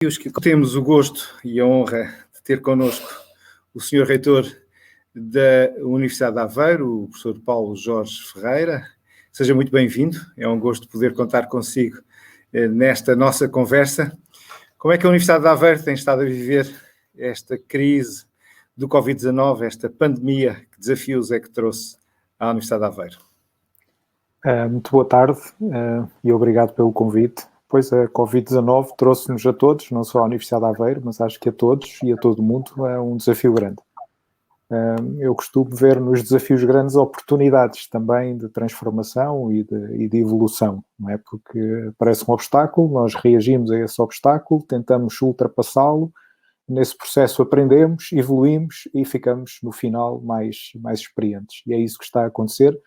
Que temos o gosto e a honra de ter connosco o Sr. Reitor da Universidade de Aveiro, o professor Paulo Jorge Ferreira. Seja muito bem-vindo, é um gosto poder contar consigo nesta nossa conversa. Como é que a Universidade de Aveiro tem estado a viver esta crise do Covid-19, esta pandemia? Que desafios é que trouxe à Universidade de Aveiro? Muito boa tarde e obrigado pelo convite. Pois a Covid-19 trouxe-nos a todos, não só à Universidade de Aveiro, mas acho que a todos e a todo o mundo é um desafio grande. Eu costumo ver nos desafios grandes oportunidades também de transformação e de evolução, não é? Porque parece um obstáculo, nós reagimos a esse obstáculo, tentamos ultrapassá-lo, nesse processo aprendemos, evoluímos e ficamos no final mais experientes. E é isso que está a acontecer.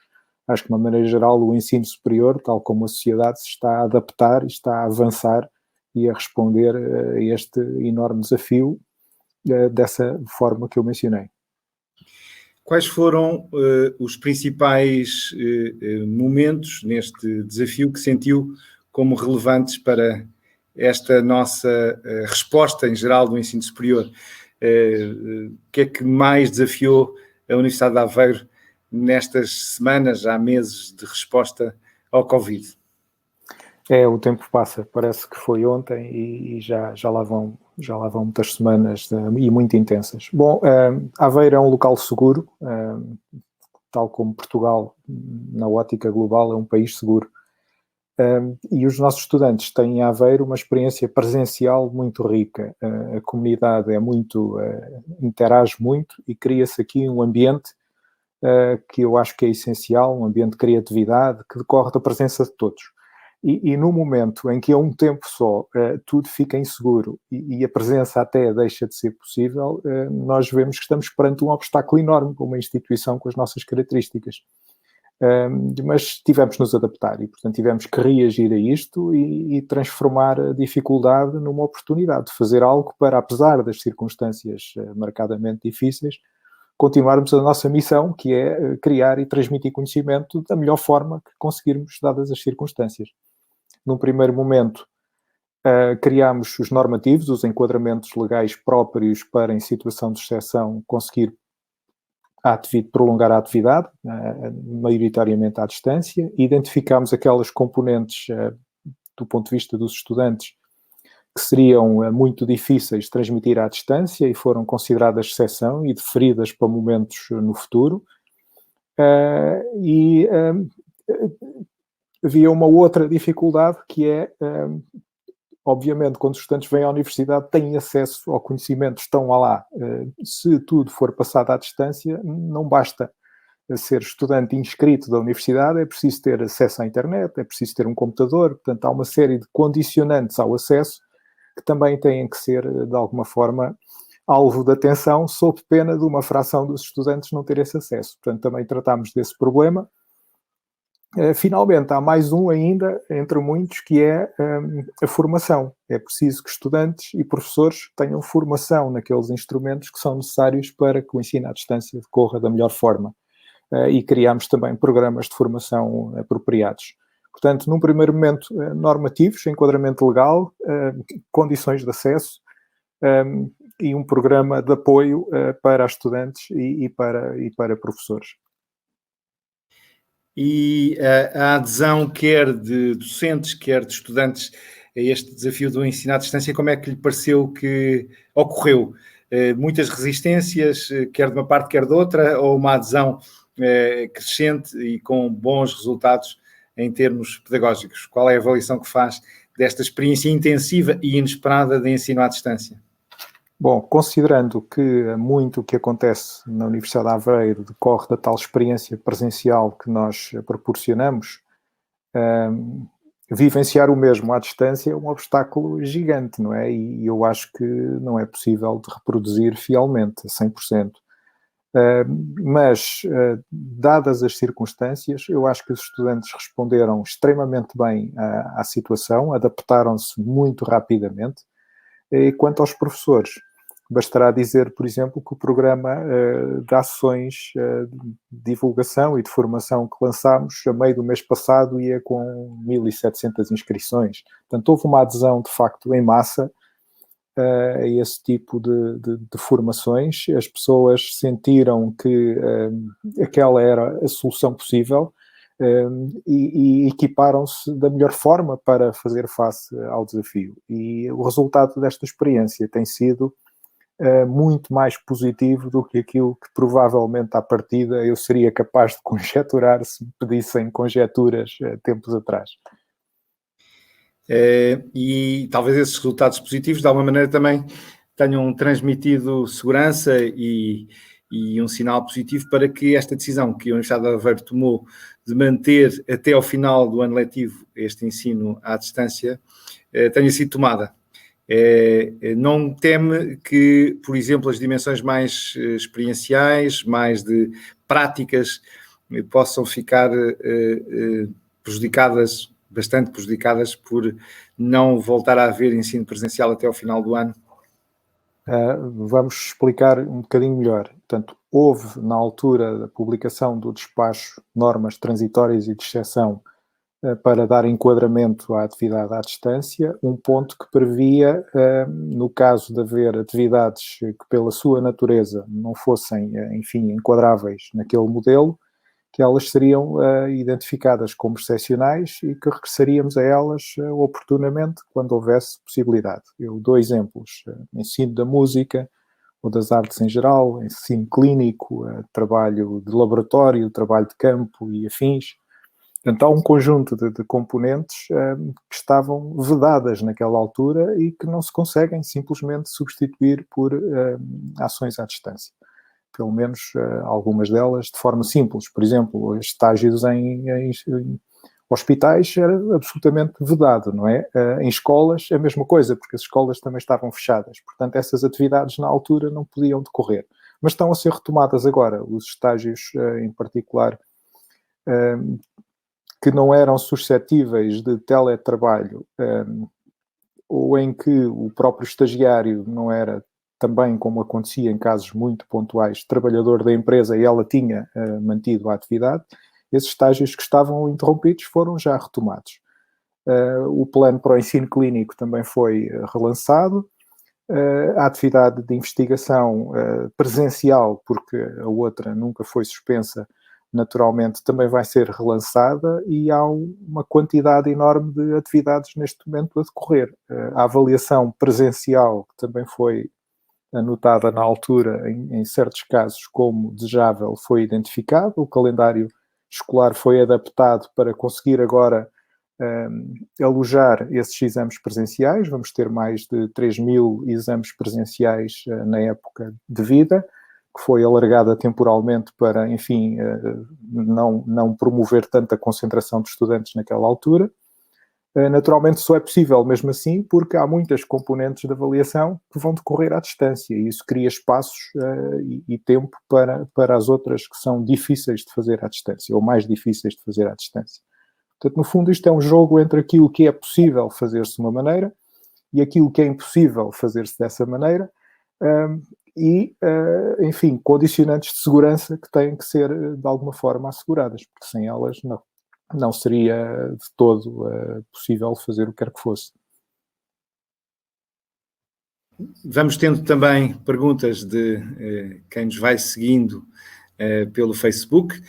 Acho que, de uma maneira geral, o ensino superior, tal como a sociedade, se está a adaptar e está a avançar e a responder a este enorme desafio dessa forma que eu mencionei. Quais foram os principais momentos neste desafio que sentiu como relevantes para esta nossa resposta em geral do ensino superior? O que é que mais desafiou a Universidade de Aveiro nestas semanas, há meses de resposta ao Covid? O tempo passa, parece que foi ontem e já lá vão muitas semanas e muito intensas. Bom, Aveiro é um local seguro, tal como Portugal, na ótica global, é um país seguro. E os nossos estudantes têm em Aveiro uma experiência presencial muito rica. A comunidade interage muito e cria-se aqui um ambiente que eu acho que é essencial, um ambiente de criatividade que decorre da presença de todos. E no momento em que a um tempo só tudo fica inseguro e a presença até deixa de ser possível, nós vemos que estamos perante um obstáculo enorme com uma instituição com as nossas características. Mas tivemos de nos adaptar e, portanto, tivemos que reagir a isto e transformar a dificuldade numa oportunidade de fazer algo para, apesar das circunstâncias marcadamente difíceis, continuarmos a nossa missão, que é criar e transmitir conhecimento da melhor forma que conseguirmos, dadas as circunstâncias. Num primeiro momento, criámos os normativos, os enquadramentos legais próprios para, em situação de exceção, conseguir prolongar a atividade, maioritariamente à distância. Identificámos aquelas componentes, do ponto de vista dos estudantes, que seriam muito difíceis de transmitir à distância e foram consideradas exceção e deferidas para momentos no futuro. Havia uma outra dificuldade que é, obviamente, quando os estudantes vêm à universidade têm acesso ao conhecimento, estão lá. Se tudo for passado à distância, não basta ser estudante inscrito da universidade, é preciso ter acesso à internet, é preciso ter um computador, portanto há uma série de condicionantes ao acesso que também têm que ser, de alguma forma, alvo de atenção, sob pena de uma fração dos estudantes não ter esse acesso. Portanto, também tratámos desse problema. Finalmente, há mais um ainda, entre muitos, que é a formação. É preciso que estudantes e professores tenham formação naqueles instrumentos que são necessários para que o ensino à distância decorra da melhor forma. E criámos também programas de formação apropriados. Portanto, num primeiro momento, normativos, enquadramento legal, condições de acesso e um programa de apoio para estudantes e para professores. E a adesão quer de docentes, quer de estudantes a este desafio do ensino à distância, como é que lhe pareceu que ocorreu? Muitas resistências, quer de uma parte, quer de outra, ou uma adesão crescente e com bons resultados em termos pedagógicos? Qual é a avaliação que faz desta experiência intensiva e inesperada de ensino à distância? Bom, considerando que muito o que acontece na Universidade de Aveiro decorre da tal experiência presencial que nós proporcionamos, vivenciar o mesmo à distância é um obstáculo gigante, não é? E eu acho que não é possível de reproduzir fielmente, a 100%. Mas, dadas as circunstâncias, eu acho que os estudantes responderam extremamente bem à situação, adaptaram-se muito rapidamente. E quanto aos professores, bastará dizer, por exemplo, que o programa de ações de divulgação e de formação que lançámos a meio do mês passado ia com 1.700 inscrições. Portanto, houve uma adesão, de facto, em massa a esse tipo de formações. As pessoas sentiram que aquela era a solução possível e equiparam-se da melhor forma para fazer face ao desafio. E o resultado desta experiência tem sido muito mais positivo do que aquilo que provavelmente à partida eu seria capaz de conjecturar se me pedissem conjecturas tempos atrás. E talvez esses resultados positivos de alguma maneira também tenham transmitido segurança e um sinal positivo para que esta decisão que a Universidade de Aveiro tomou de manter até ao final do ano letivo este ensino à distância tenha sido tomada. Não teme que, por exemplo, as dimensões mais experienciais, mais de práticas, possam ficar prejudicadas, bastante prejudicadas, por não voltar a haver ensino presencial até ao final do ano? Vamos explicar um bocadinho melhor. Portanto, houve, na altura da publicação do despacho Normas Transitórias e de Exceção para dar enquadramento à atividade à distância, um ponto que previa, no caso de haver atividades que pela sua natureza não fossem, enfim, enquadráveis naquele modelo, que elas seriam identificadas como excepcionais e que regressaríamos a elas oportunamente quando houvesse possibilidade. Eu dou exemplos: ensino da música ou das artes em geral, ensino clínico, trabalho de laboratório, trabalho de campo e afins. Portanto, há um conjunto de componentes que estavam vedadas naquela altura e que não se conseguem simplesmente substituir por ações à distância. Pelo menos algumas delas de forma simples. Por exemplo, estágios em hospitais era absolutamente vedado, não é? Em escolas, a mesma coisa, porque as escolas também estavam fechadas. Portanto, essas atividades na altura não podiam decorrer. Mas estão a ser retomadas agora. Os estágios, em particular, que não eram suscetíveis de teletrabalho, ou em que o próprio estagiário não era, também como acontecia em casos muito pontuais, trabalhador da empresa e ela tinha mantido a atividade, esses estágios que estavam interrompidos foram já retomados. O plano para o ensino clínico também foi relançado. A atividade de investigação presencial, porque a outra nunca foi suspensa, naturalmente também vai ser relançada, e há uma quantidade enorme de atividades neste momento a decorrer. A avaliação presencial, que também foi anotada na altura em certos casos como desejável, foi identificado. O calendário escolar foi adaptado para conseguir agora alojar esses exames presenciais. Vamos ter mais de 3.000 exames presenciais na época devida, que foi alargada temporalmente para, enfim, não promover tanta concentração de estudantes naquela altura. Naturalmente só é possível mesmo assim porque há muitas componentes de avaliação que vão decorrer à distância, e isso cria espaços e tempo para as outras que são difíceis de fazer à distância, ou mais difíceis de fazer à distância. Portanto, no fundo, isto é um jogo entre aquilo que é possível fazer-se de uma maneira e aquilo que é impossível fazer-se dessa maneira, enfim, condicionantes de segurança que têm que ser, de alguma forma, asseguradas, porque sem elas não seria de todo possível fazer o que quer que fosse. Vamos tendo também perguntas de quem nos vai seguindo pelo Facebook.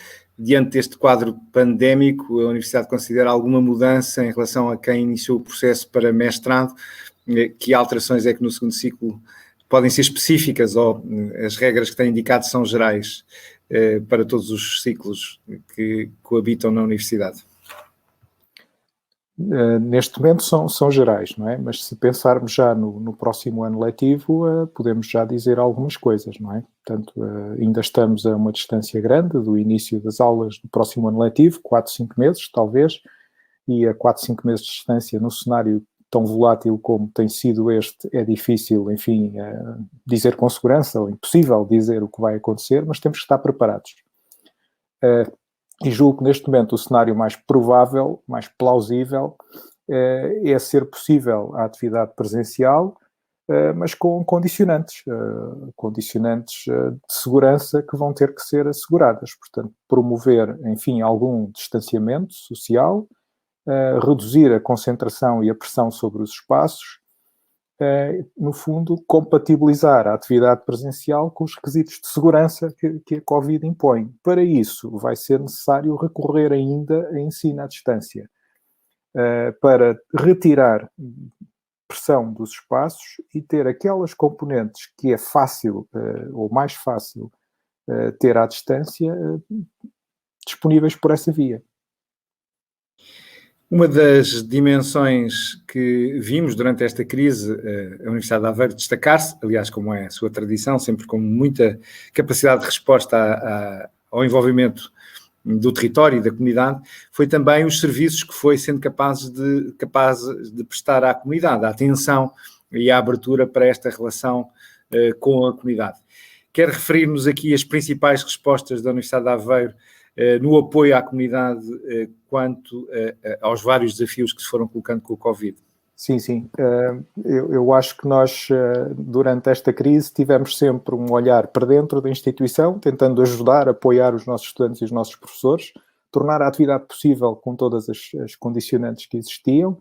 Diante deste quadro pandémico, a Universidade considera alguma mudança em relação a quem iniciou o processo para mestrado? Que alterações é que no segundo ciclo podem ser específicas, ou as regras que têm indicado são gerais para todos os ciclos que coabitam na Universidade? Neste momento são gerais, não é? Mas se pensarmos já no próximo ano letivo, podemos já dizer algumas coisas, não é? Portanto, ainda estamos a uma distância grande do início das aulas do próximo ano letivo, 4, 5 meses, talvez, e a 4, 5 meses de distância no cenário tão volátil como tem sido este, é difícil, enfim, dizer com segurança, ou impossível dizer o que vai acontecer, mas temos que estar preparados. E julgo que neste momento o cenário mais provável, mais plausível, é ser possível a atividade presencial, mas com condicionantes de segurança que vão ter que ser asseguradas. Portanto, promover, enfim, algum distanciamento social, reduzir a concentração e a pressão sobre os espaços, no fundo, compatibilizar a atividade presencial com os requisitos de segurança que a Covid impõe. Para isso, vai ser necessário recorrer ainda a ensino à distância, para retirar pressão dos espaços e ter aquelas componentes que é fácil, ou mais fácil, ter à distância, disponíveis por essa via. Uma das dimensões que vimos durante esta crise, a Universidade de Aveiro destacar-se, aliás, como é a sua tradição, sempre com muita capacidade de resposta ao envolvimento do território e da comunidade, foi também os serviços que foi sendo capaz de prestar à comunidade, a atenção e a abertura para esta relação com a comunidade. Quer referir-nos aqui as principais respostas da Universidade de Aveiro no apoio à comunidade quanto aos vários desafios que se foram colocando com o Covid? Sim. Eu acho que nós, durante esta crise, tivemos sempre um olhar para dentro da instituição, tentando ajudar, apoiar os nossos estudantes e os nossos professores, tornar a atividade possível com todas as condicionantes que existiam,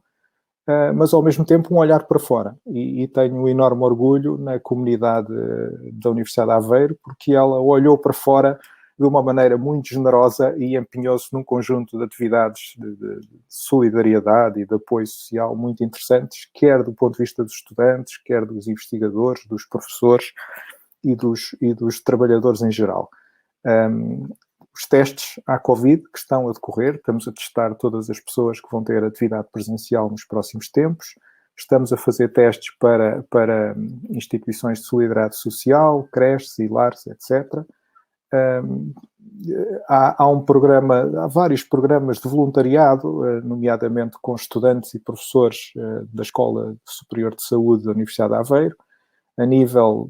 mas ao mesmo tempo um olhar para fora. E tenho um enorme orgulho na comunidade da Universidade de Aveiro, porque ela olhou para fora de uma maneira muito generosa e empenhou-se num conjunto de atividades de solidariedade e de apoio social muito interessantes, quer do ponto de vista dos estudantes, quer dos investigadores, dos professores e dos trabalhadores em geral. Os testes à Covid que estão a decorrer, estamos a testar todas as pessoas que vão ter atividade presencial nos próximos tempos, estamos a fazer testes para instituições de solidariedade social, creches e lares, etc., há vários programas de voluntariado, nomeadamente com estudantes e professores da Escola Superior de Saúde da Universidade de Aveiro, a nível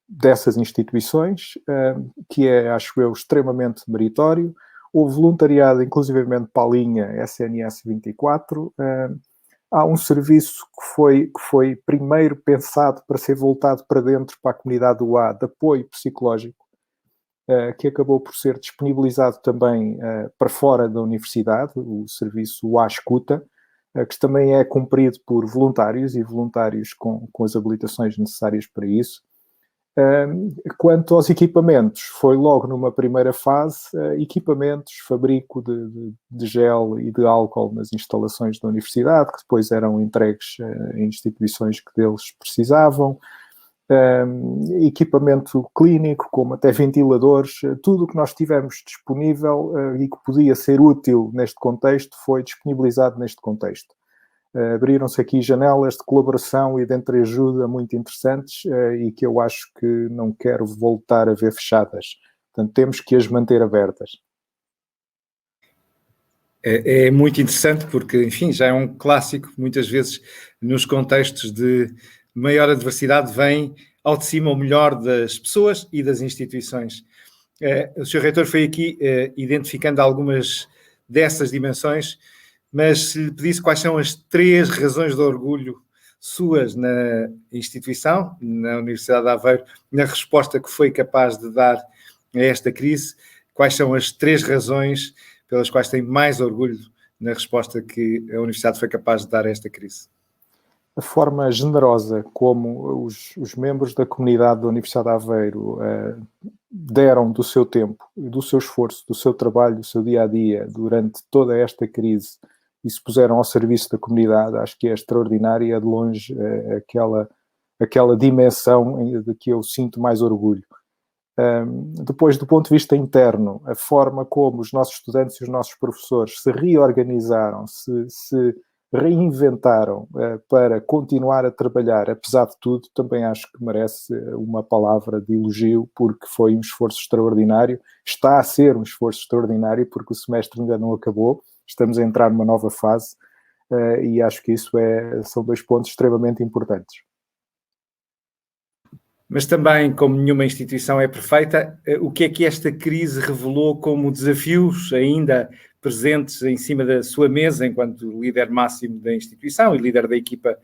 dessas instituições, que é, acho eu, extremamente meritório. Houve voluntariado, inclusivamente, para a linha SNS 24. Há um serviço que foi primeiro pensado para ser voltado para dentro, para a comunidade UA, de apoio psicológico, que acabou por ser disponibilizado também para fora da universidade, o serviço UA Escuta, que também é cumprido por voluntários e voluntários com as habilitações necessárias para isso. Quanto aos equipamentos, foi logo numa primeira fase, equipamentos, fabrico de gel e de álcool nas instalações da universidade, que depois eram entregues em instituições que deles precisavam, equipamento clínico, como até ventiladores, tudo o que nós tivemos disponível e que podia ser útil neste contexto foi disponibilizado neste contexto. Abriram-se aqui janelas de colaboração e de entreajuda muito interessantes e que eu acho que não quero voltar a ver fechadas. Portanto, temos que as manter abertas. É muito interessante porque, enfim, já é um clássico, muitas vezes nos contextos de maior adversidade vem ao de cima o melhor das pessoas e das instituições. O Sr. Reitor foi aqui identificando algumas dessas dimensões, mas se lhe pedisse quais são as 3 razões de orgulho suas na instituição, na Universidade de Aveiro, na resposta que foi capaz de dar a esta crise, quais são as 3 razões pelas quais tem mais orgulho na resposta que a Universidade foi capaz de dar a esta crise? A forma generosa como os membros da comunidade da Universidade de Aveiro deram do seu tempo, do seu esforço, do seu trabalho, do seu dia-a-dia durante toda esta crise e se puseram ao serviço da comunidade, acho que é extraordinária e é de longe aquela dimensão de que eu sinto mais orgulho. Depois, do ponto de vista interno, a forma como os nossos estudantes e os nossos professores se reorganizaram, se reinventaram para continuar a trabalhar, apesar de tudo, também acho que merece uma palavra de elogio, porque foi um esforço extraordinário, está a ser um esforço extraordinário, porque o semestre ainda não acabou, estamos a entrar numa nova fase, e acho que isso são 2 pontos extremamente importantes. Mas também, como nenhuma instituição é perfeita, o que é que esta crise revelou como desafios ainda presentes em cima da sua mesa, enquanto líder máximo da instituição e líder da equipa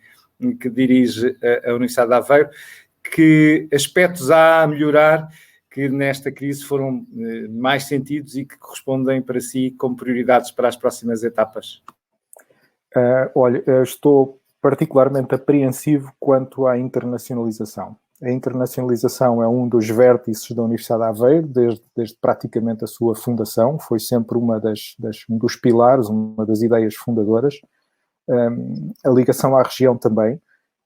que dirige a Universidade de Aveiro? Que aspectos há a melhorar que nesta crise foram mais sentidos e que correspondem para si como prioridades para as próximas etapas? Olha, estou particularmente apreensivo quanto à internacionalização. A internacionalização é um dos vértices da Universidade de Aveiro, desde praticamente a sua fundação, foi sempre um dos pilares, uma das ideias fundadoras. A ligação à região também,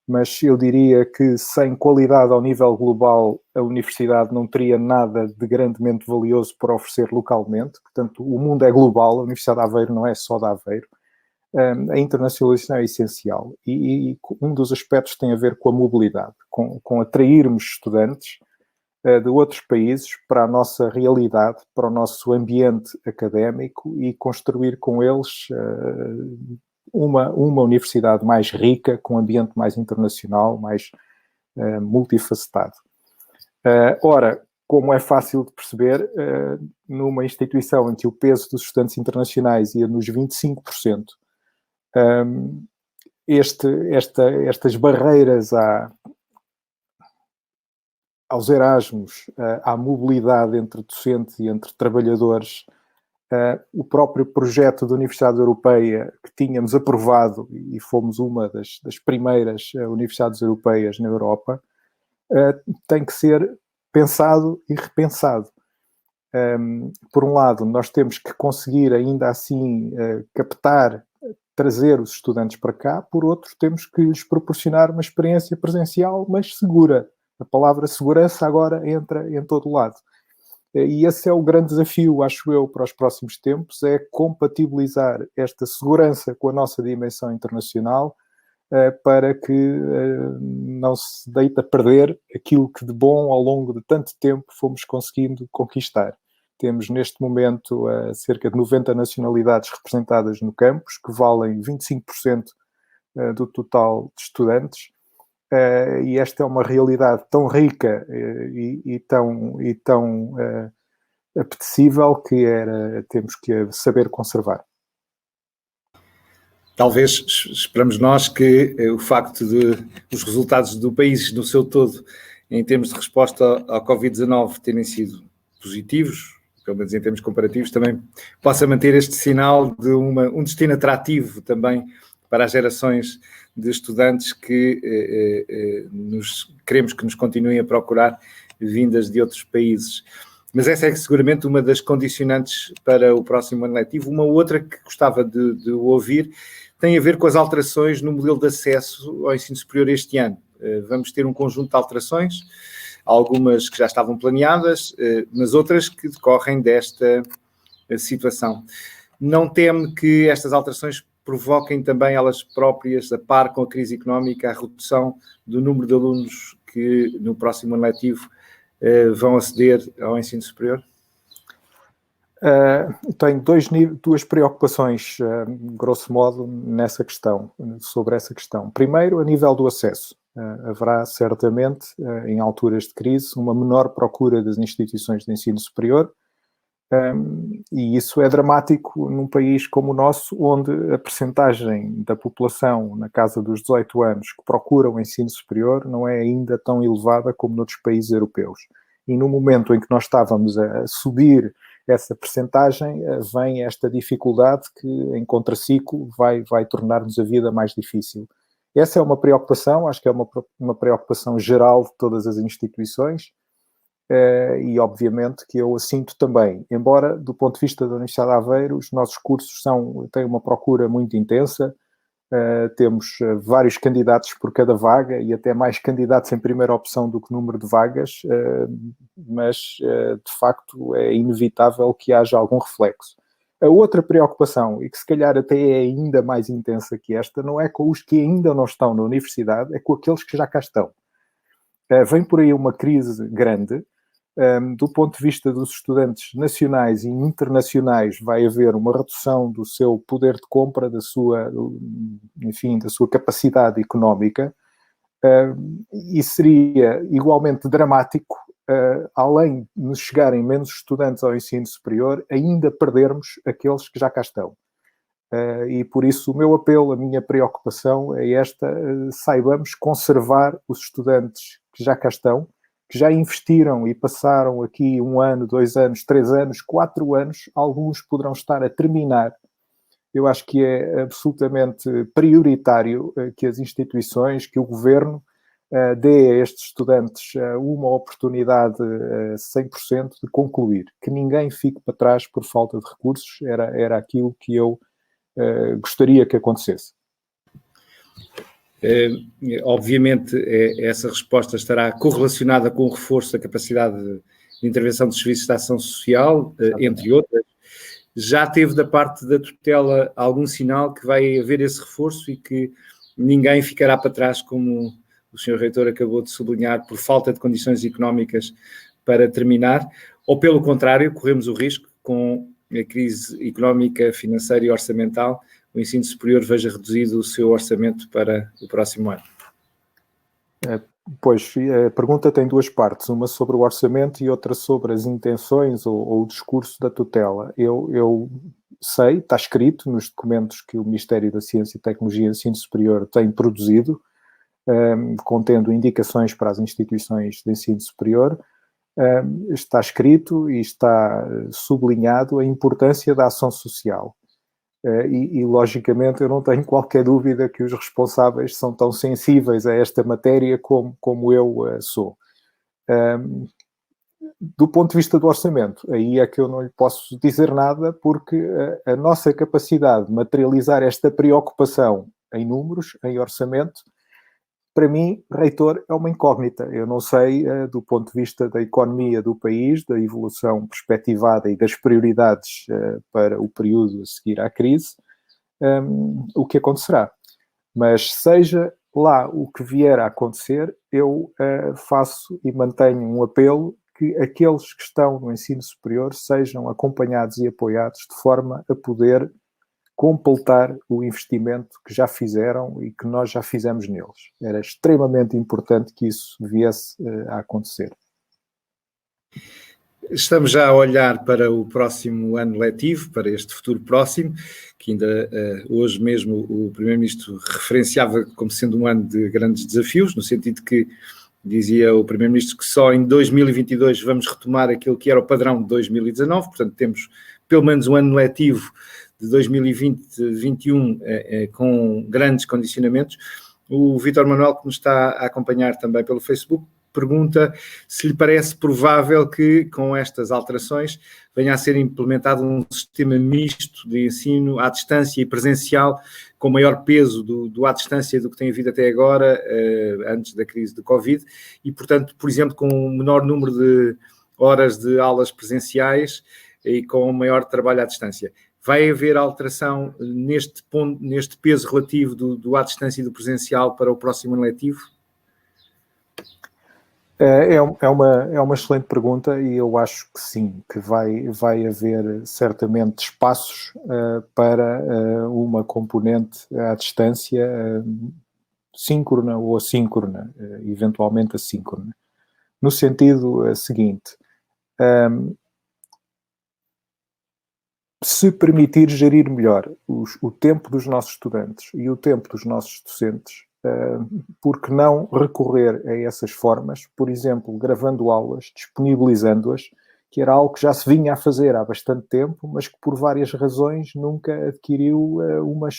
mas eu diria que sem qualidade ao nível global, a universidade não teria nada de grandemente valioso para oferecer localmente. Portanto, o mundo é global, a Universidade de Aveiro não é só de Aveiro. A internacionalização é essencial e um dos aspectos tem a ver com a mobilidade, com atrairmos estudantes de outros países para a nossa realidade, para o nosso ambiente académico e construir com eles uma universidade mais rica, com um ambiente mais internacional, mais multifacetado. Ora, como é fácil de perceber, numa instituição em que o peso dos estudantes internacionais ia nos 25%, estas barreiras aos Erasmus, à mobilidade entre docentes e entre trabalhadores, o próprio projeto da Universidade Europeia que tínhamos aprovado e fomos uma das primeiras universidades europeias na Europa, tem que ser pensado e repensado. Por um lado, nós temos que conseguir ainda assim captar, trazer os estudantes para cá, por outro, temos que lhes proporcionar uma experiência presencial, mas segura. A palavra segurança agora entra em todo o lado. E esse é o grande desafio, acho eu, para os próximos tempos, é compatibilizar esta segurança com a nossa dimensão internacional para que não se deite a perder aquilo que de bom ao longo de tanto tempo fomos conseguindo conquistar. Temos neste momento cerca de 90 nacionalidades representadas no campus, que valem 25% do total de estudantes, e esta é uma realidade tão rica e tão apetecível que temos que saber conservar. Talvez esperamos nós que o facto de os resultados do país no seu todo, em termos de resposta ao Covid-19, terem sido positivos, pelo menos em termos comparativos, também possa manter este sinal de um destino atrativo também para as gerações de estudantes que queremos que nos continuem a procurar vindas de outros países. Mas essa é seguramente uma das condicionantes para o próximo ano letivo. Uma outra que gostava de ouvir tem a ver com as alterações no modelo de acesso ao ensino superior este ano. Vamos ter um conjunto de alterações, algumas que já estavam planeadas, mas outras que decorrem desta situação. Não teme que estas alterações provoquem também elas próprias, a par com a crise económica, a redução do número de alunos que no próximo ano letivo vão aceder ao ensino superior? Tenho duas preocupações, grosso modo, sobre essa questão. Primeiro, a nível do acesso. Haverá certamente, em alturas de crise, uma menor procura das instituições de ensino superior, e isso é dramático num país como o nosso, onde a percentagem da população na casa dos 18 anos que procura o ensino superior não é ainda tão elevada como noutros países europeus. E no momento em que nós estávamos a subir essa percentagem, vem esta dificuldade que, em contraciclo, vai tornar-nos a vida mais difícil. Essa é uma preocupação, acho que é uma preocupação geral de todas as instituições, e obviamente que eu a sinto também. Embora, do ponto de vista da Universidade de Aveiro, os nossos cursos têm uma procura muito intensa, temos vários candidatos por cada vaga e até mais candidatos em primeira opção do que número de vagas, mas de facto é inevitável que haja algum reflexo. A outra preocupação, e que se calhar até é ainda mais intensa que esta, não é com os que ainda não estão na universidade, é com aqueles que já cá estão. Vem por aí uma crise grande. Do ponto de vista dos estudantes nacionais e internacionais, vai haver uma redução do seu poder de compra, da sua capacidade económica, e seria igualmente dramático, além de nos chegarem menos estudantes ao ensino superior, ainda perdermos aqueles que já cá estão. E por isso o meu apelo, a minha preocupação é esta: saibamos conservar os estudantes que já cá estão, que já investiram e passaram aqui 1 ano, 2 anos, 3 anos, 4 anos, alguns poderão estar a terminar eu acho que é absolutamente prioritário que as instituições, que o governo dê a estes estudantes uma oportunidade 100% de concluir, que ninguém fique para trás por falta de recursos, era aquilo que eu gostaria que acontecesse. Obviamente, essa resposta estará correlacionada com o reforço da capacidade de intervenção dos serviços de ação social, entre outras. Já teve da parte da tutela algum sinal que vai haver esse reforço e que ninguém ficará para trás, como o Sr. Reitor acabou de sublinhar, por falta de condições económicas para terminar? Ou, pelo contrário, corremos o risco, com a crise económica, financeira e orçamental, o ensino superior veja reduzido o seu orçamento para o próximo ano? Pois, a pergunta tem duas partes, uma sobre o orçamento e outra sobre as intenções ou o discurso da tutela. Eu sei, está escrito nos documentos que o Ministério da Ciência, Tecnologia e Ensino Superior tem produzido, contendo indicações para as instituições de ensino superior, está escrito e está sublinhado a importância da ação social. E, logicamente, eu não tenho qualquer dúvida que os responsáveis são tão sensíveis a esta matéria como eu sou. Do ponto de vista do orçamento, aí é que eu não lhe posso dizer nada, porque a nossa capacidade de materializar esta preocupação em números, em orçamento, para mim, reitor, é uma incógnita. Eu não sei, do ponto de vista da economia do país, da evolução perspectivada e das prioridades para o período a seguir à crise, o que acontecerá. Mas seja lá o que vier a acontecer, eu faço e mantenho um apelo que aqueles que estão no ensino superior sejam acompanhados e apoiados de forma a poder completar o investimento que já fizeram e que nós já fizemos neles. Era extremamente importante que isso viesse a acontecer. Estamos já a olhar para o próximo ano letivo, para este futuro próximo, que ainda hoje mesmo o Primeiro-Ministro referenciava como sendo um ano de grandes desafios, no sentido que dizia o Primeiro-Ministro que só em 2022 vamos retomar aquilo que era o padrão de 2019, portanto temos pelo menos um ano letivo de 2020-21 com grandes condicionamentos. O Vítor Manuel, que nos está a acompanhar também pelo Facebook, pergunta se lhe parece provável que, com estas alterações, venha a ser implementado um sistema misto de ensino à distância e presencial, com maior peso do à distância do que tem havido até agora, antes da crise do Covid, e, portanto, por exemplo, com um menor número de horas de aulas presenciais e com um maior trabalho à distância. Vai haver alteração neste ponto, neste peso relativo do à distância e do presencial para o próximo ano letivo? É uma excelente pergunta e eu acho que sim, que vai haver certamente espaços para uma componente à distância síncrona ou assíncrona, eventualmente assíncrona. No sentido seguinte, se permitir gerir melhor o tempo dos nossos estudantes e o tempo dos nossos docentes, por que não recorrer a essas formas, por exemplo, gravando aulas, disponibilizando-as, que era algo que já se vinha a fazer há bastante tempo, mas que por várias razões nunca adquiriu uma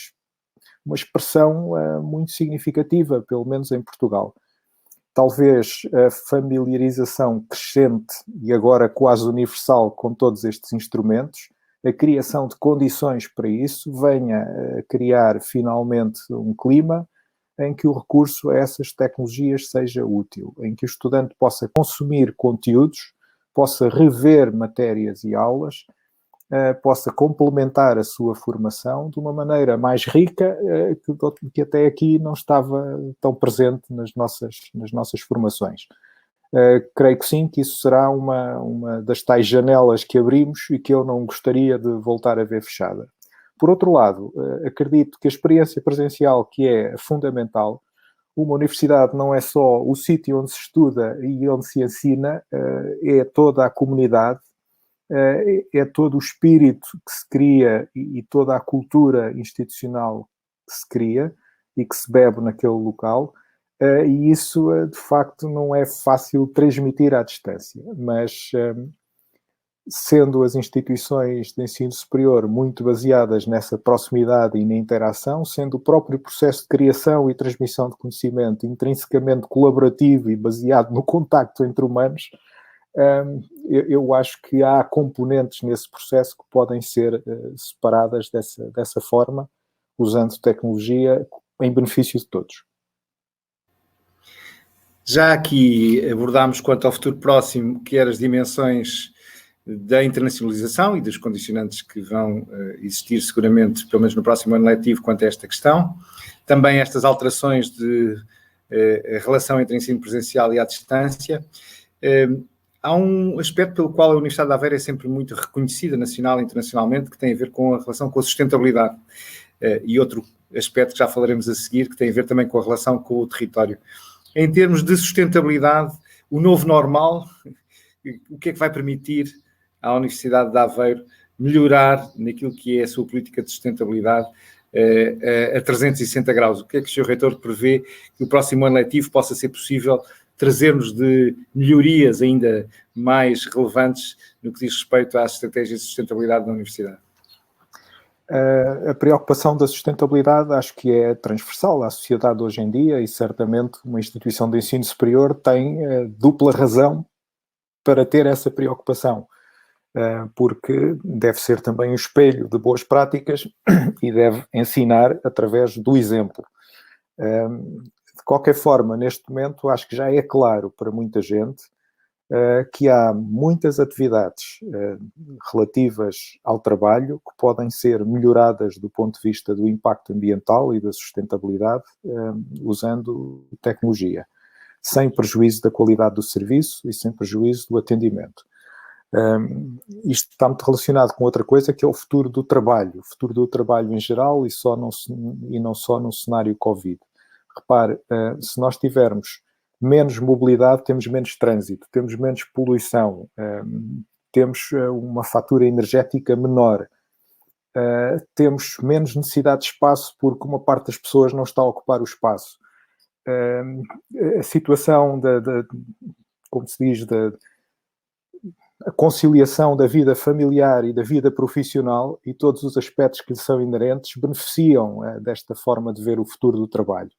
expressão muito significativa, pelo menos em Portugal. Talvez a familiarização crescente e agora quase universal com todos estes instrumentos, a criação de condições para isso, venha a criar finalmente um clima em que o recurso a essas tecnologias seja útil, em que o estudante possa consumir conteúdos, possa rever matérias e aulas, possa complementar a sua formação de uma maneira mais rica, que até aqui não estava tão presente nas nossas formações. Creio que sim, que isso será uma das tais janelas que abrimos e que eu não gostaria de voltar a ver fechada. Por outro lado, acredito que a experiência presencial, que é fundamental, uma universidade não é só o sítio onde se estuda e onde se ensina, é toda a comunidade, é todo o espírito que se cria e toda a cultura institucional que se cria e que se bebe naquele local. E isso, de facto, não é fácil transmitir à distância, mas sendo as instituições de ensino superior muito baseadas nessa proximidade e na interação, sendo o próprio processo de criação e transmissão de conhecimento intrinsecamente colaborativo e baseado no contacto entre humanos, eu acho que há componentes nesse processo que podem ser separadas dessa forma, usando tecnologia em benefício de todos. Já aqui abordámos quanto ao futuro próximo, que eram as dimensões da internacionalização e dos condicionantes que vão existir seguramente, pelo menos no próximo ano letivo, quanto a esta questão. Também estas alterações de relação entre ensino presencial e à distância. Há um aspecto pelo qual a Universidade de Aveiro é sempre muito reconhecida nacional e internacionalmente, que tem a ver com a relação com a sustentabilidade. E outro aspecto que já falaremos a seguir, que tem a ver também com a relação com o território. Em termos de sustentabilidade, o novo normal, o que é que vai permitir à Universidade de Aveiro melhorar naquilo que é a sua política de sustentabilidade a 360 graus? O que é que o Sr. Reitor prevê que o próximo ano letivo possa ser possível trazer-nos de melhorias ainda mais relevantes no que diz respeito às estratégias de sustentabilidade da Universidade? A preocupação da sustentabilidade acho que é transversal à sociedade hoje em dia e certamente uma instituição de ensino superior tem dupla razão para ter essa preocupação, porque deve ser também um espelho de boas práticas e deve ensinar através do exemplo. De qualquer forma, neste momento, acho que já é claro para muita gente que há muitas atividades relativas ao trabalho que podem ser melhoradas do ponto de vista do impacto ambiental e da sustentabilidade usando tecnologia, sem prejuízo da qualidade do serviço e sem prejuízo do atendimento. Isto está muito relacionado com outra coisa que é o futuro do trabalho em geral e não só no cenário Covid. Repare, se nós tivermos menos mobilidade, temos menos trânsito, temos menos poluição, temos uma fatura energética menor, temos menos necessidade de espaço porque uma parte das pessoas não está a ocupar o espaço. A situação como se diz, a conciliação da vida familiar e da vida profissional e todos os aspectos que lhe são inerentes beneficiam desta forma de ver o futuro do trabalho.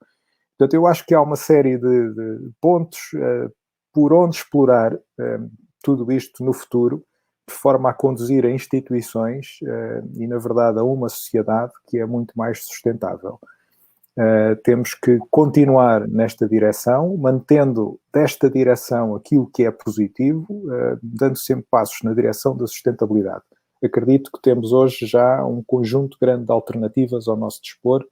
Portanto, eu acho que há uma série de pontos por onde explorar tudo isto no futuro, de forma a conduzir a instituições e, na verdade, a uma sociedade que é muito mais sustentável. Temos que continuar nesta direção, mantendo desta direção aquilo que é positivo, dando sempre passos na direção da sustentabilidade. Acredito que temos hoje já um conjunto grande de alternativas ao nosso dispor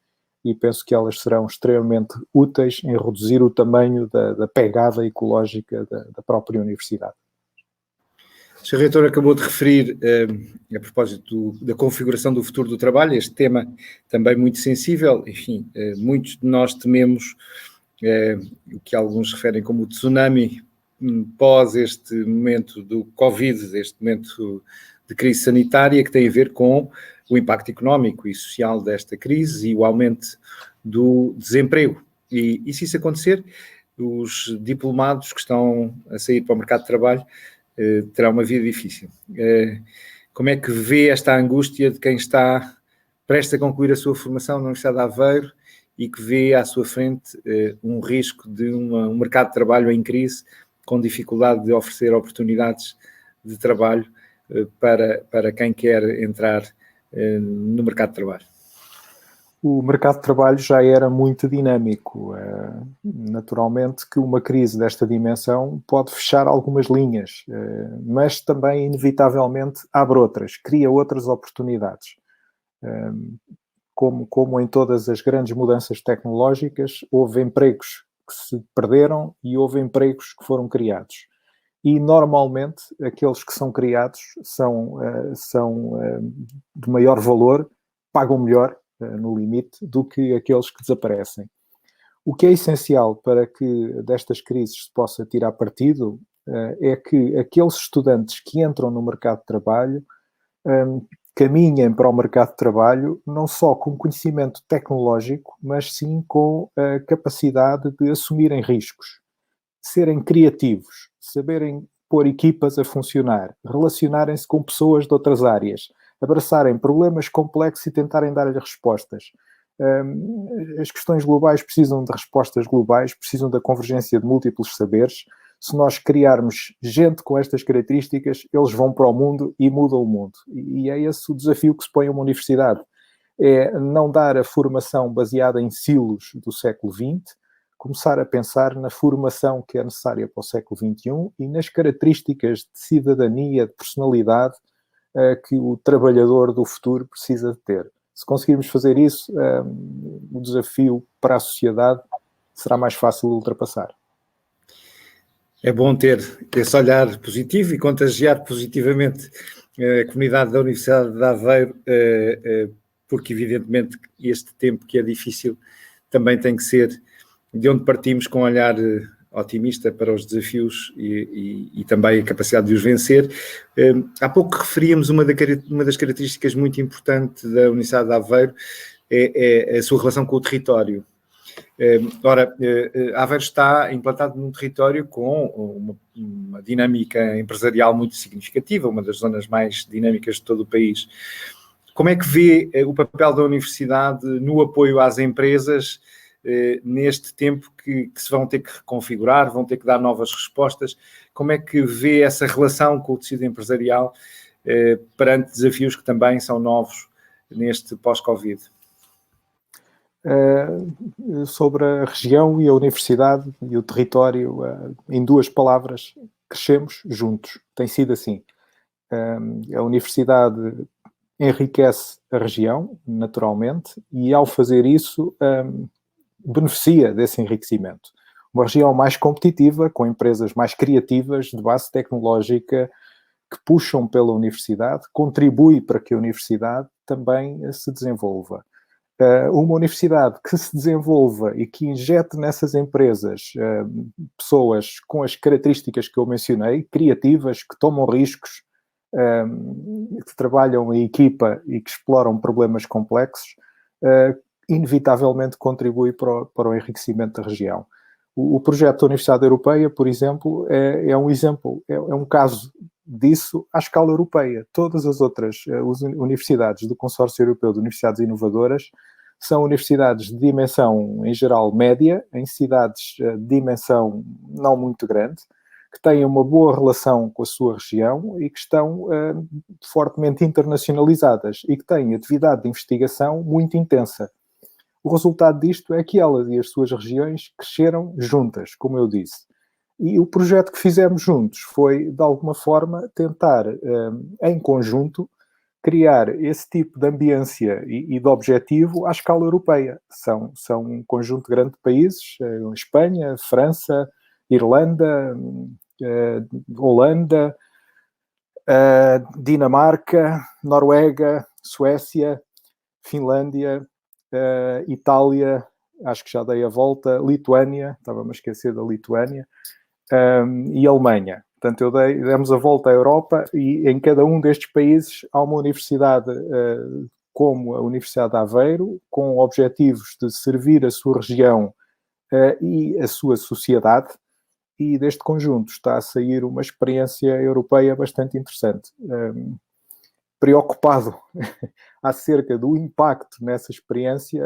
e penso que elas serão extremamente úteis em reduzir o tamanho da pegada ecológica da própria universidade. O Sr. Reitor acabou de referir, a propósito da configuração do futuro do trabalho, este tema também muito sensível. Enfim, muitos de nós tememos o que alguns referem como o tsunami pós este momento do Covid, este momento de crise sanitária, que tem a ver com o impacto económico e social desta crise e o aumento do desemprego. E se isso acontecer, os diplomados que estão a sair para o mercado de trabalho terão uma vida difícil. Como é que vê esta angústia de quem está prestes a concluir a sua formação na Universidade de Aveiro e que vê à sua frente um risco de um mercado de trabalho em crise, com dificuldade de oferecer oportunidades de trabalho para quem quer entrar no mercado de trabalho? O mercado de trabalho já era muito dinâmico. Naturalmente que uma crise desta dimensão pode fechar algumas linhas, mas também, inevitavelmente, abre outras, cria outras oportunidades. Como em todas as grandes mudanças tecnológicas, houve empregos que se perderam e houve empregos que foram criados. E, normalmente, aqueles que são criados são de maior valor, pagam melhor, no limite, do que aqueles que desaparecem. O que é essencial para que destas crises se possa tirar partido é que aqueles estudantes que entram no mercado de trabalho caminhem para o mercado de trabalho não só com conhecimento tecnológico, mas sim com a capacidade de assumirem riscos, serem criativos, saberem pôr equipas a funcionar, relacionarem-se com pessoas de outras áreas, abraçarem problemas complexos e tentarem dar-lhe respostas. As questões globais precisam de respostas globais, precisam da convergência de múltiplos saberes. Se nós criarmos gente com estas características, eles vão para o mundo e mudam o mundo. E é esse o desafio que se põe a uma universidade. É não dar a formação baseada em silos do século XX, começar a pensar na formação que é necessária para o século XXI e nas características de cidadania, de personalidade que o trabalhador do futuro precisa de ter. Se conseguirmos fazer isso, o desafio para a sociedade será mais fácil de ultrapassar. É bom ter esse olhar positivo e contagiar positivamente a comunidade da Universidade de Aveiro, porque evidentemente este tempo que é difícil também tem que ser de onde partimos com um olhar otimista para os desafios e também a capacidade de os vencer. Há pouco referíamos uma das características muito importantes da Universidade de Aveiro, é a sua relação com o território. Ora, Aveiro está implantado num território com uma dinâmica empresarial muito significativa, uma das zonas mais dinâmicas de todo o país. Como é que vê o papel da universidade no apoio às empresas neste tempo que se vão ter que reconfigurar, vão ter que dar novas respostas? Como é que vê essa relação com o tecido empresarial perante desafios que também são novos neste pós-Covid? Sobre a região e a universidade e o território, em duas palavras, crescemos juntos. Tem sido assim. A universidade enriquece a região, naturalmente, e ao fazer isso, beneficia desse enriquecimento. Uma região mais competitiva, com empresas mais criativas, de base tecnológica, que puxam pela universidade, contribui para que a universidade também se desenvolva. Uma universidade que se desenvolva e que injete nessas empresas pessoas com as características que eu mencionei, criativas, que tomam riscos, que trabalham em equipa e que exploram problemas complexos, inevitavelmente contribui para o enriquecimento da região. O projeto da Universidade Europeia, por exemplo, é um exemplo, é um caso disso à escala europeia. Todas as outras universidades do Consórcio Europeu de Universidades Inovadoras são universidades de dimensão, em geral, média, em cidades de dimensão não muito grande, que têm uma boa relação com a sua região e que estão fortemente internacionalizadas e que têm atividade de investigação muito intensa. O resultado disto é que elas e as suas regiões cresceram juntas, como eu disse. E o projeto que fizemos juntos foi, de alguma forma, tentar, em conjunto, criar esse tipo de ambiência e de objetivo à escala europeia. São um conjunto grande de países, Espanha, França, Irlanda, Holanda, Dinamarca, Noruega, Suécia, Finlândia, Itália, acho que já dei a volta, Lituânia, estava-me a esquecer da Lituânia, e Alemanha. Portanto, demos a volta à Europa e em cada um destes países há uma universidade como a Universidade de Aveiro, com objetivos de servir a sua região e a sua sociedade, e deste conjunto está a sair uma experiência europeia bastante interessante. Preocupado acerca do impacto nessa experiência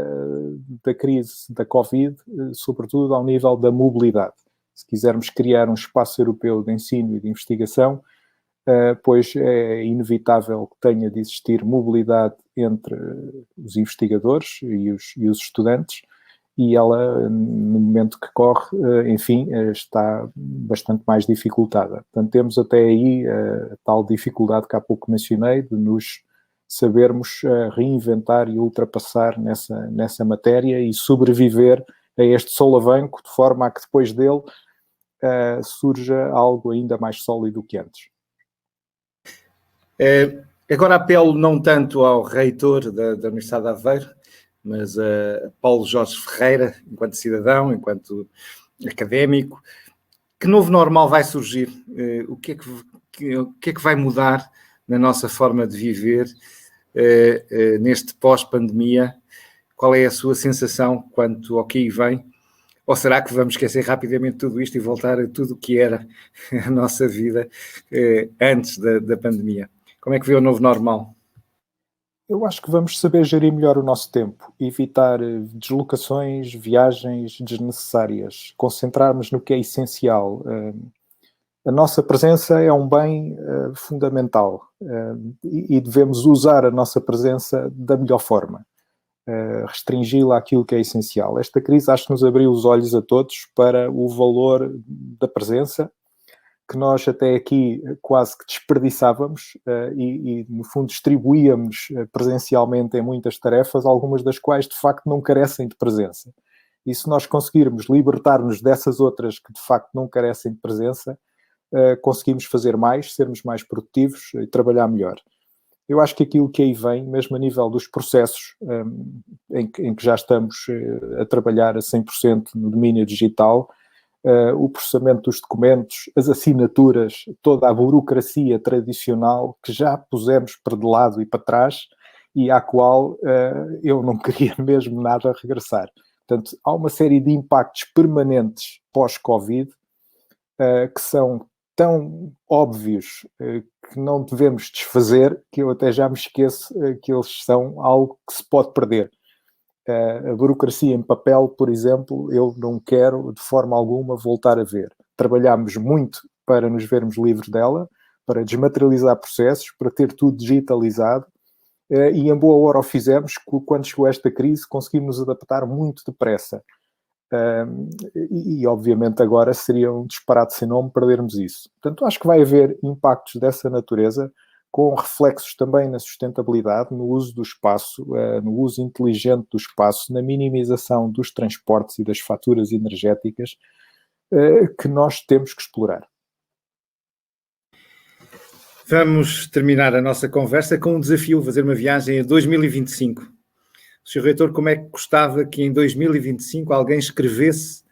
da crise da Covid, sobretudo ao nível da mobilidade. Se quisermos criar um espaço europeu de ensino e de investigação, pois é inevitável que tenha de existir mobilidade entre os investigadores e os estudantes, e ela, no momento que corre, enfim, está bastante mais dificultada. Portanto, temos até aí a tal dificuldade que há pouco mencionei, de nos sabermos reinventar e ultrapassar nessa matéria e sobreviver a este solavanco, de forma a que depois dele surja algo ainda mais sólido que antes. Agora apelo não tanto ao reitor da Universidade de Aveiro, mas a Paulo Jorge Ferreira, enquanto cidadão, enquanto académico. Que novo normal vai surgir? O que é que vai mudar na nossa forma de viver neste pós-pandemia? Qual é a sua sensação quanto ao que aí vem? Ou será que vamos esquecer rapidamente tudo isto e voltar a tudo o que era a nossa vida antes da pandemia? Como é que vê o novo normal? Eu acho que vamos saber gerir melhor o nosso tempo, evitar deslocações, viagens desnecessárias, concentrarmos no que é essencial. A nossa presença é um bem fundamental e devemos usar a nossa presença da melhor forma, restringi-la àquilo que é essencial. Esta crise acho que nos abriu os olhos a todos para o valor da presença, que nós até aqui quase que desperdiçávamos e no fundo distribuíamos presencialmente em muitas tarefas, algumas das quais de facto não carecem de presença. E se nós conseguirmos libertar-nos dessas outras que de facto não carecem de presença, conseguimos fazer mais, sermos mais produtivos e trabalhar melhor. Eu acho que aquilo que aí vem, mesmo a nível dos processos, em que já estamos a trabalhar a 100% no domínio digital, o processamento dos documentos, as assinaturas, toda a burocracia tradicional que já pusemos para de lado e para trás e à qual eu não queria mesmo nada regressar. Portanto, há uma série de impactos permanentes pós-Covid que são tão óbvios que não devemos desfazer, que eu até já me esqueço que eles são algo que se pode perder. A burocracia em papel, por exemplo, eu não quero de forma alguma voltar a ver. Trabalhámos muito para nos vermos livres dela, para desmaterializar processos, para ter tudo digitalizado, e em boa hora o fizemos. Quando chegou esta crise, conseguimos nos adaptar muito depressa. E obviamente agora seria um disparate sem nome perdermos isso. Portanto, acho que vai haver impactos dessa natureza, com reflexos também na sustentabilidade, no uso do espaço, no uso inteligente do espaço, na minimização dos transportes e das faturas energéticas, que nós temos que explorar. Vamos terminar a nossa conversa com um desafio, fazer uma viagem a 2025. Sr. Reitor, como é que gostava que em 2025 alguém escrevesse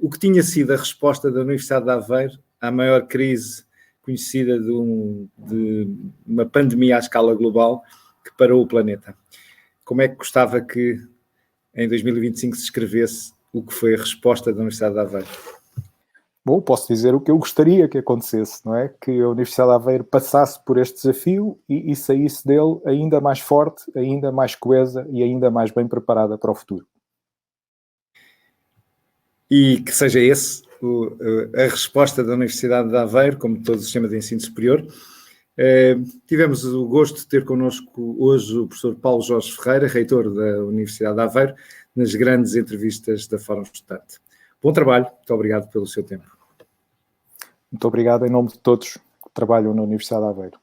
o que tinha sido a resposta da Universidade de Aveiro à maior crise conhecida de uma pandemia à escala global que parou o planeta? Como é que gostava que em 2025 se escrevesse o que foi a resposta da Universidade de Aveiro? Bom, posso dizer o que eu gostaria que acontecesse, não é? Que a Universidade de Aveiro passasse por este desafio e saísse dele ainda mais forte, ainda mais coesa e ainda mais bem preparada para o futuro. E que seja esse a resposta da Universidade de Aveiro, como todo o sistema de ensino superior. Tivemos o gosto de ter connosco hoje o professor Paulo Jorge Ferreira, reitor da Universidade de Aveiro, nas grandes entrevistas da Fórum Estudante. Bom trabalho, muito obrigado pelo seu tempo. Muito obrigado em nome de todos que trabalham na Universidade de Aveiro.